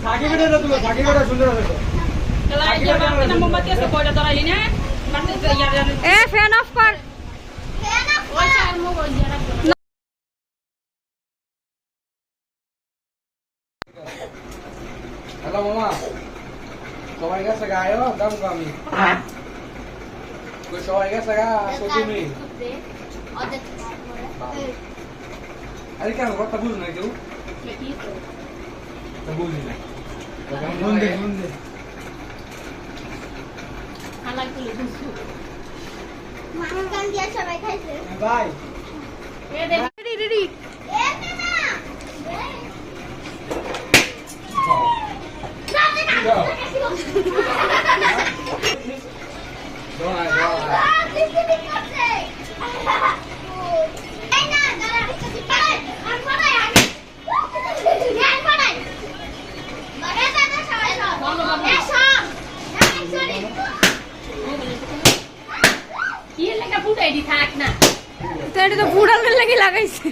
Psaki video তুলো Psaki video সুন্দর আছে তো চলা এই যে বাবা মোমবাতি আছে কয়টা ধরাইলি না এ ফ্যান অফ কর ফ্যান অফ ওই চার মোবাইল দিয়া রাখ হ্যালো মামা সবাই গেছে গায়ো দাম কমি কই সবাই গেছে গা তুমি আরে কেন কথা বুঝ না কেউ তো বুঝি না বুঝে হালাই তুলে বুঝু মামা গান দিয়া সবাই খাইছে ভাই এ দে রেডি এ না কি লেখা ফুটাই দি থাক না তো এটা তো বুড়ালের লাগি লাগাইছে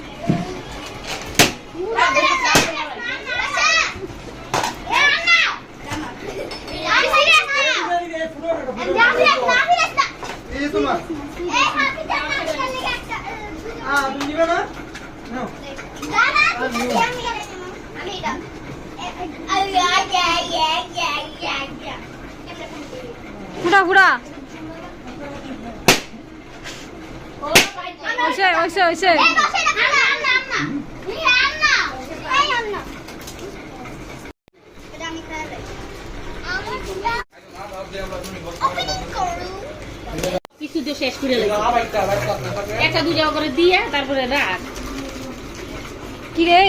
এই তোমার তুমি নিবে না নাও ফুটা ফুটা ওইসে ওইসে ওইসে কিছু দিয়ে শেষ করে লাগে একটা দুইটা করে দিয়ে তারপরে রাখ কি রে